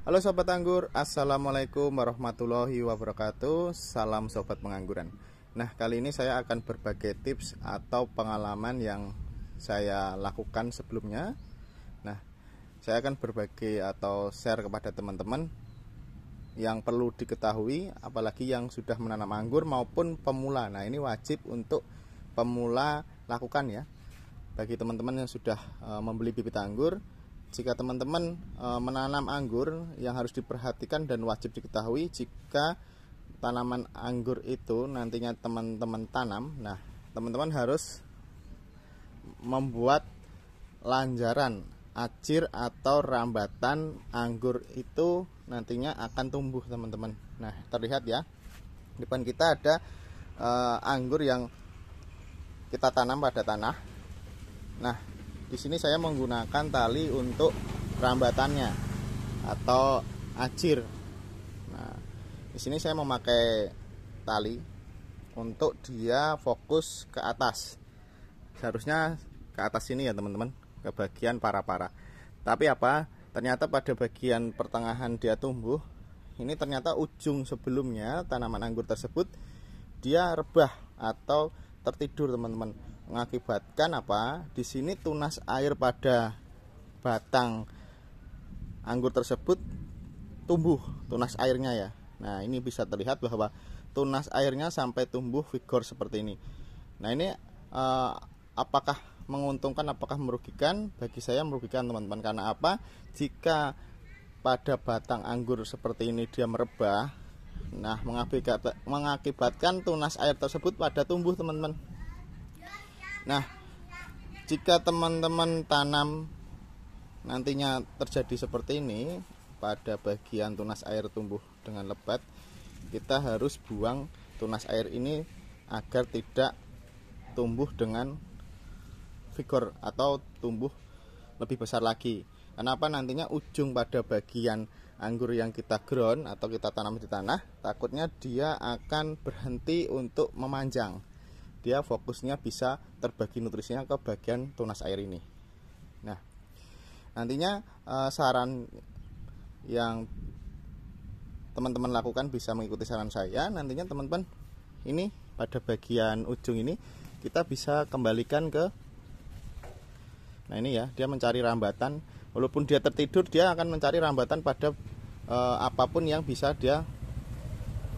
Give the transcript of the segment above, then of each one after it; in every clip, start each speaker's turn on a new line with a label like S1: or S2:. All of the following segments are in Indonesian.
S1: Halo Sobat Anggur, Assalamualaikum warahmatullahi wabarakatuh. Salam Sobat Pengangguran. Nah, kali ini saya akan berbagi tips atau pengalaman yang saya lakukan sebelumnya. Nah, saya akan berbagi atau share kepada teman-teman yang perlu diketahui, apalagi yang sudah menanam anggur maupun pemula. Nah, ini wajib untuk pemula lakukan ya. Bagi teman-teman yang sudah membeli bibit anggur, jika teman-teman menanam anggur, yang harus diperhatikan dan wajib diketahui, jika tanaman anggur itu nantinya teman-teman tanam, nah teman-teman harus membuat lanjaran acir atau rambatan anggur itu nantinya akan tumbuh teman-teman. Nah, terlihat ya, depan kita ada anggur yang kita tanam pada tanah. Nah, di sini saya menggunakan tali untuk rambatannya atau acir. Nah, di sini saya memakai tali untuk dia fokus ke atas. Seharusnya ke atas sini ya teman-teman, ke bagian para-para. Tapi apa? Ternyata pada bagian pertengahan dia tumbuh, ini ternyata ujung sebelumnya tanaman anggur tersebut dia rebah atau tertidur teman-teman. Mengakibatkan apa? Di sini tunas air pada batang anggur tersebut tumbuh, tunas airnya ya. Nah, ini bisa terlihat bahwa tunas airnya sampai tumbuh vigor seperti ini. Nah, ini apakah menguntungkan, apakah merugikan? Bagi saya merugikan teman-teman. Karena apa? Jika pada batang anggur seperti ini dia merebah, nah mengakibatkan tunas air tersebut pada tumbuh teman-teman. Nah, jika teman-teman tanam nantinya terjadi seperti ini, pada bagian tunas air tumbuh dengan lebat, kita harus buang tunas air ini agar tidak tumbuh dengan vigor atau tumbuh lebih besar lagi. Kenapa? Nantinya ujung pada bagian anggur yang kita ground atau kita tanam di tanah, takutnya dia akan berhenti untuk memanjang. Dia fokusnya bisa terbagi nutrisinya ke bagian tunas air ini. Nah, nantinya saran yang teman-teman lakukan bisa mengikuti saran saya. Nantinya teman-teman ini pada bagian ujung ini kita bisa kembalikan ke, nah ini ya, dia mencari rambatan. Walaupun dia tertidur, dia akan mencari rambatan pada apapun yang bisa dia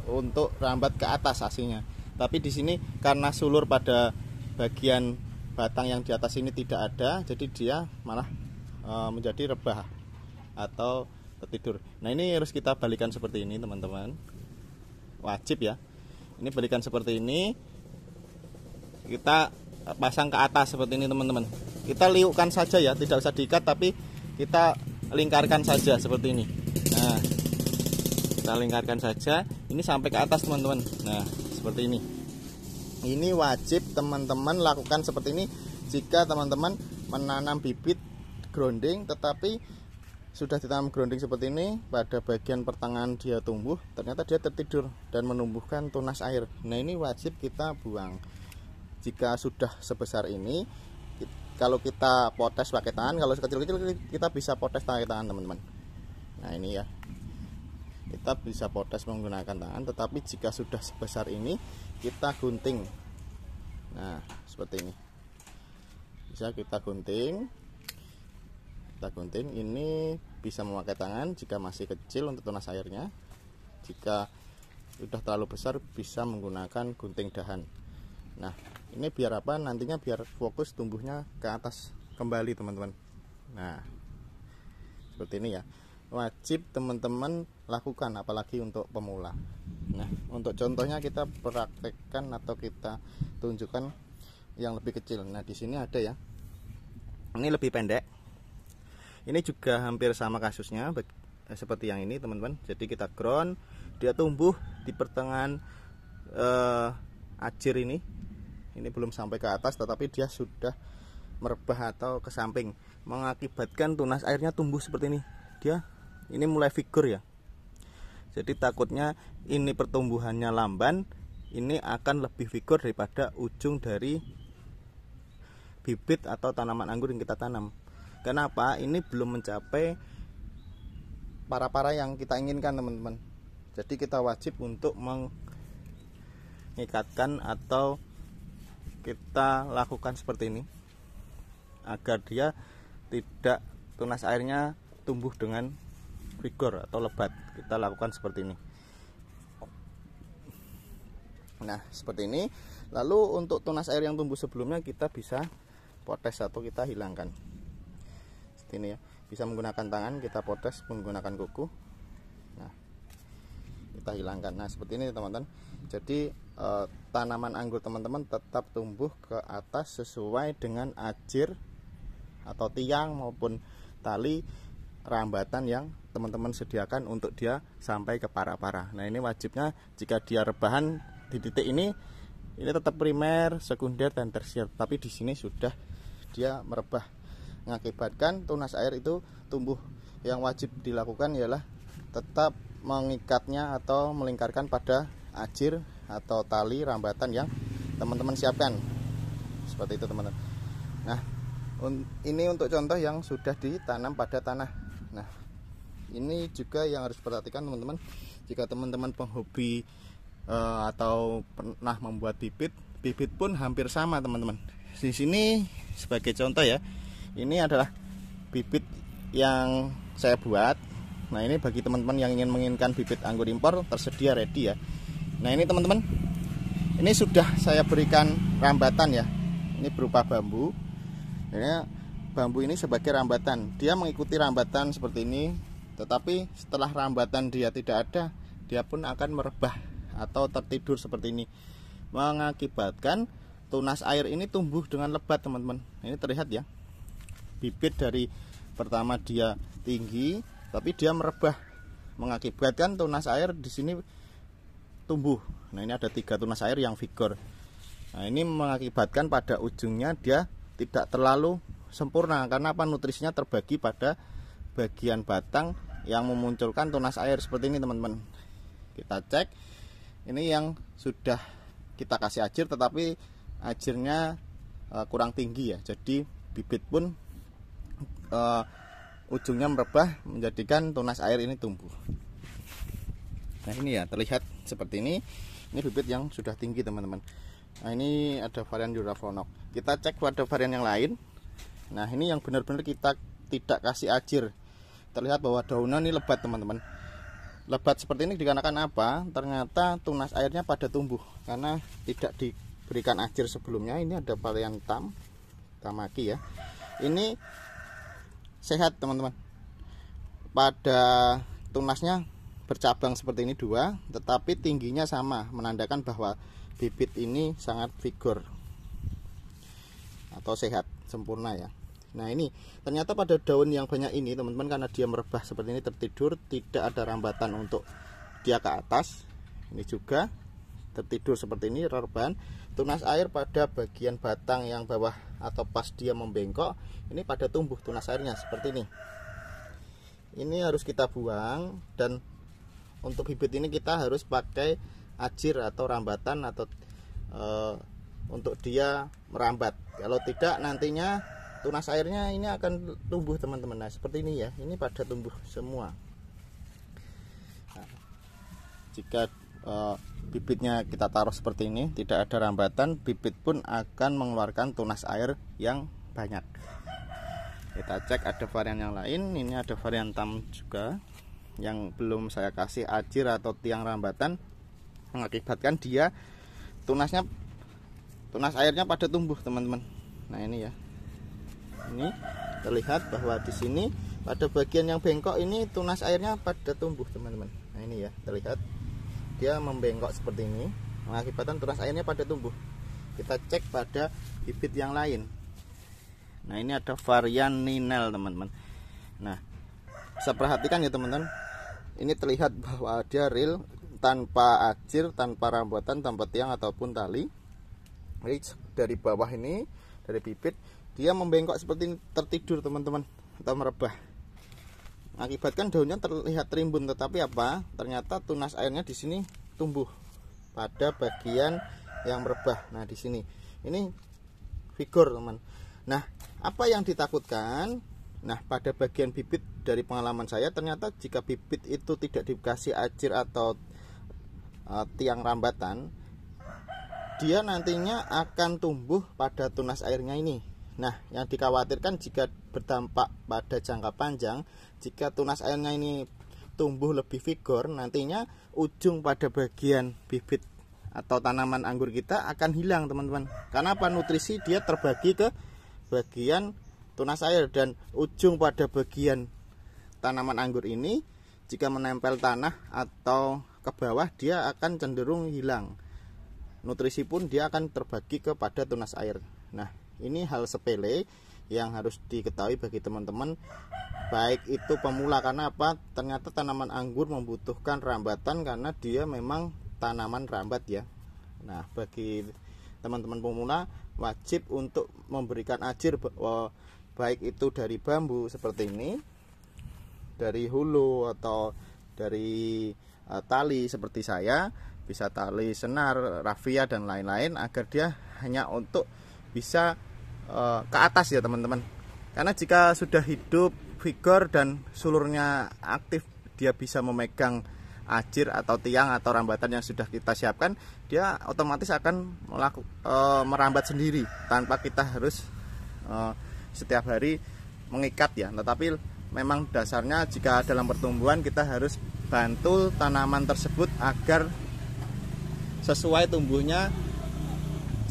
S1: untuk rambat ke atas aslinya. Tapi di sini karena sulur pada bagian batang yang di atas ini tidak ada, jadi dia malah menjadi rebah atau tertidur. Nah, ini harus kita balikan seperti ini teman-teman. Wajib ya. Ini balikan seperti ini. Kita pasang ke atas seperti ini teman-teman. Kita liukkan saja ya, tidak usah diikat, tapi kita lingkarkan saja seperti ini. Nah, kita lingkarkan saja. Ini sampai ke atas teman-teman. Nah, seperti ini. Ini wajib teman-teman lakukan seperti ini jika teman-teman menanam bibit grounding, tetapi sudah ditanam grounding seperti ini, pada bagian pertengahan dia tumbuh, ternyata dia tertidur dan menumbuhkan tunas air. Nah, ini wajib kita buang. Jika sudah sebesar ini, kalau kita potes pakai tangan, kalau kecil-kecil kita bisa potes pakai tangan teman-teman. Nah, ini ya, kita bisa potes menggunakan tangan, tetapi jika sudah sebesar ini kita gunting. Nah, seperti ini bisa kita gunting. Ini bisa memakai tangan jika masih kecil untuk tunas airnya. Jika sudah terlalu besar bisa menggunakan gunting dahan. Nah, ini biar apa? Nantinya biar fokus tumbuhnya ke atas kembali teman-teman. Nah, seperti ini ya, wajib teman-teman lakukan, apalagi untuk pemula. Nah, untuk contohnya kita praktekkan atau kita tunjukkan yang lebih kecil. Nah, di sini ada ya, ini lebih pendek. Ini juga hampir sama kasusnya seperti yang ini teman-teman. Jadi kita ground, dia tumbuh di pertengahan acir ini. Ini belum sampai ke atas, tetapi dia sudah merebah atau ke samping, mengakibatkan tunas airnya tumbuh seperti ini. Dia ini mulai vigor ya. Jadi takutnya ini pertumbuhannya lamban, ini akan lebih vigor daripada ujung dari bibit atau tanaman anggur yang kita tanam. Kenapa? Ini belum mencapai para yang kita inginkan teman-teman. Jadi kita wajib untuk mengikatkan atau kita lakukan seperti ini agar dia tidak, tunas airnya tumbuh dengan vigor atau lebat. Kita lakukan seperti ini. Nah seperti ini. Lalu untuk tunas air yang tumbuh sebelumnya kita bisa potes atau kita hilangkan seperti ini ya. Bisa menggunakan tangan, kita potes menggunakan kuku. Nah kita hilangkan. Nah seperti ini teman-teman. Jadi tanaman anggur teman-teman tetap tumbuh ke atas sesuai dengan ajir atau tiang maupun tali rambatan yang teman-teman sediakan untuk dia sampai ke para-para. Nah ini wajibnya jika dia rebahan di titik ini tetap primer, sekunder dan tersier. Tapi di sini sudah dia merebah, mengakibatkan tunas air itu tumbuh. Yang wajib dilakukan ialah tetap mengikatnya atau melingkarkan pada ajir atau tali rambatan yang teman-teman siapkan. Seperti itu teman-teman. Nah ini untuk contoh yang sudah ditanam pada tanah. Nah ini juga yang harus diperhatikan teman-teman. Jika teman-teman penghobi atau pernah membuat bibit pun hampir sama teman-teman. Di sini sebagai contoh ya, ini adalah bibit yang saya buat. Nah ini bagi teman-teman yang ingin menginginkan bibit anggur impor, tersedia ready ya. Nah ini teman-teman, ini sudah saya berikan rambatan ya. Ini berupa bambu. Ini bambu ini sebagai rambatan. Dia mengikuti rambatan seperti ini. Tetapi setelah rambatan dia tidak ada, dia pun akan merebah atau tertidur seperti ini, mengakibatkan tunas air ini tumbuh dengan lebat teman-teman. Ini terlihat ya, bibit dari pertama dia tinggi tapi dia merebah, mengakibatkan tunas air di sini tumbuh. Nah ini ada 3 tunas air yang vigor. Nah ini mengakibatkan pada ujungnya dia tidak terlalu sempurna karena apa, nutrisinya terbagi pada bagian batang yang memunculkan tunas air seperti ini teman-teman. Kita cek, ini yang sudah kita kasih ajir tetapi ajirnya kurang tinggi ya. Jadi bibit pun ujungnya merebah menjadikan tunas air ini tumbuh. Nah ini ya terlihat seperti ini. Ini bibit yang sudah tinggi teman-teman. Nah ini ada varian Jurafonok. Kita cek pada varian yang lain. Nah ini yang benar-benar kita tidak kasih ajir. Terlihat bahwa daunnya ini lebat teman-teman. Lebat seperti ini dikarenakan apa? Ternyata tunas airnya pada tumbuh karena tidak diberikan ajir sebelumnya. Ini ada varian Tamaki ya. Ini sehat teman-teman. Pada tunasnya bercabang seperti ini 2, tetapi tingginya sama, menandakan bahwa bibit ini sangat vigor atau sehat, sempurna ya. Nah ini ternyata pada daun yang banyak ini teman-teman, karena dia merebah seperti ini tertidur, tidak ada rambatan untuk dia ke atas. Ini juga tertidur seperti ini, rebahan. Tunas air pada bagian batang yang bawah atau pas dia membengkok, ini pada tumbuh tunas airnya seperti ini. Ini harus kita buang, dan untuk bibit ini kita harus pakai ajir atau rambatan atau untuk dia merambat. Kalau tidak nantinya tunas airnya ini akan tumbuh teman-teman. Nah seperti ini ya, ini pada tumbuh semua. Nah, jika bibitnya kita taruh seperti ini, tidak ada rambatan, bibit pun akan mengeluarkan tunas air yang banyak. Kita cek ada varian yang lain. Ini ada varian Tam juga yang belum saya kasih ajir atau tiang rambatan, mengakibatkan dia tunas airnya pada tumbuh teman-teman. Nah ini ya, ini terlihat bahwa di sini pada bagian yang bengkok ini tunas airnya pada tumbuh teman-teman. Nah ini ya terlihat dia membengkok seperti ini, mengakibatkan tunas airnya pada tumbuh. Kita cek pada bibit yang lain. Nah ini ada varian Ninel teman-teman. Nah bisa perhatikan ya teman-teman, ini terlihat bahwa dia real, tanpa ajir, tanpa rambatan, tanpa tiang ataupun tali. Jadi dari bawah ini, dari bibit, dia membengkok seperti ini, tertidur teman-teman, atau merebah. Akibatkan daunnya terlihat rimbun, tetapi apa? Ternyata tunas airnya di sini tumbuh pada bagian yang merebah. Nah di sini, ini vigor teman. Nah apa yang ditakutkan? Nah, pada bagian bibit dari pengalaman saya, ternyata jika bibit itu tidak dikasih ajir atau tiang rambatan, dia nantinya akan tumbuh pada tunas airnya ini. Nah, yang dikhawatirkan jika berdampak pada jangka panjang, jika tunas airnya ini tumbuh lebih vigor, nantinya ujung pada bagian bibit atau tanaman anggur kita akan hilang, teman-teman. Karena apa? Nutrisi dia terbagi ke bagian tunas air, dan ujung pada bagian tanaman anggur ini jika menempel tanah atau ke bawah, dia akan cenderung hilang. Nutrisi pun dia akan terbagi kepada tunas air. Nah, ini hal sepele yang harus diketahui bagi teman-teman, baik itu pemula. Karena apa? Ternyata tanaman anggur membutuhkan rambatan karena dia memang tanaman rambat ya. Nah, bagi teman-teman pemula wajib untuk memberikan ajir, baik itu dari bambu seperti ini, dari hulu, atau dari tali seperti saya, bisa tali senar, rafia dan lain-lain, agar dia hanya untuk bisa ke atas ya teman-teman. Karena jika sudah hidup, vigor dan sulurnya aktif, dia bisa memegang ajir atau tiang atau rambatan yang sudah kita siapkan, dia otomatis akan merambat sendiri tanpa kita harus setiap hari mengikat ya. Tetapi memang dasarnya jika dalam pertumbuhan kita harus bantu tanaman tersebut agar sesuai tumbuhnya,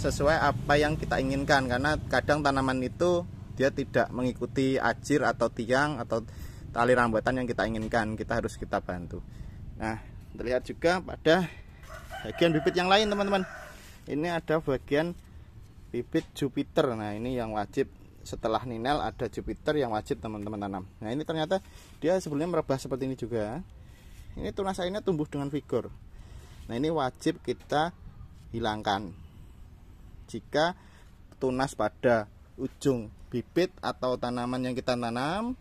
S1: sesuai apa yang kita inginkan. Karena kadang tanaman itu dia tidak mengikuti ajir atau tiang atau tali rambatan yang kita inginkan, kita harus kita bantu. Nah, terlihat juga pada bagian bibit yang lain teman-teman. Ini ada bagian bibit Jupiter. Nah, ini yang wajib setelah ninel, ada Jupiter yang wajib teman-teman tanam. Nah, ini ternyata dia sebelumnya merebah seperti ini juga. Ini tunas airnya tumbuh dengan vigor. Nah, ini wajib kita hilangkan jika tunas pada ujung bibit atau tanaman yang kita tanam,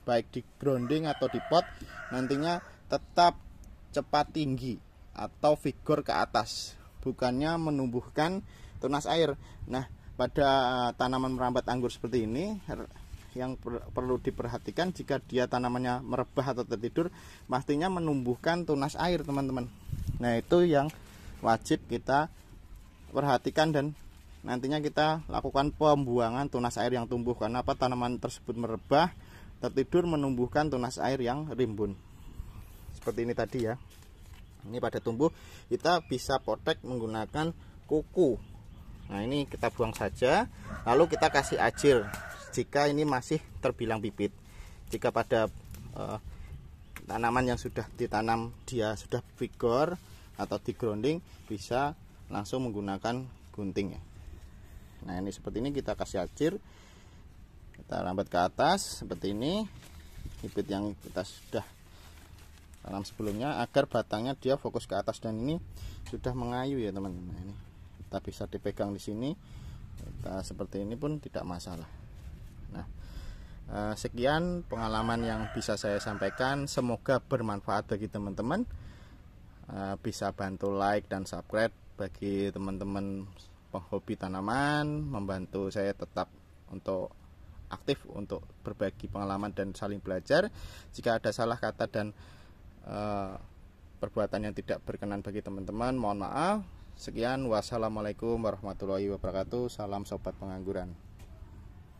S1: baik di grounding atau di pot, nantinya tetap cepat tinggi atau vigor ke atas, bukannya menumbuhkan tunas air. Nah, pada tanaman merambat anggur seperti ini, yang perlu diperhatikan, jika dia tanamannya merebah atau tertidur, pastinya menumbuhkan tunas air teman-teman. Nah, itu yang wajib kita perhatikan, dan nantinya kita lakukan pembuangan tunas air yang tumbuh. Karena apa? Tanaman tersebut merebah, tertidur, menumbuhkan tunas air yang rimbun seperti ini tadi ya. Ini pada tumbuh kita bisa potek menggunakan kuku. Nah, ini kita buang saja, lalu kita kasih ajir jika ini masih terbilang bibit. Jika pada tanaman yang sudah ditanam dia sudah vigor atau di grounding, bisa langsung menggunakan gunting ya. Nah, ini seperti ini kita kasih ajir, kita rambat ke atas seperti ini bibit yang kita sudah tanam sebelumnya, agar batangnya dia fokus ke atas, dan ini sudah mengayu ya teman-teman. Nah, ini kita bisa dipegang di sini, kita seperti ini pun tidak masalah. Nah, sekian pengalaman yang bisa saya sampaikan, semoga bermanfaat bagi teman-teman. Bisa bantu like dan subscribe bagi teman-teman penghobi tanaman, membantu saya tetap untuk aktif untuk berbagi pengalaman dan saling belajar. Jika ada salah kata dan perbuatan yang tidak berkenan bagi teman-teman, mohon maaf. Sekian, wassalamualaikum warahmatullahi wabarakatuh. Salam sobat pengangguran.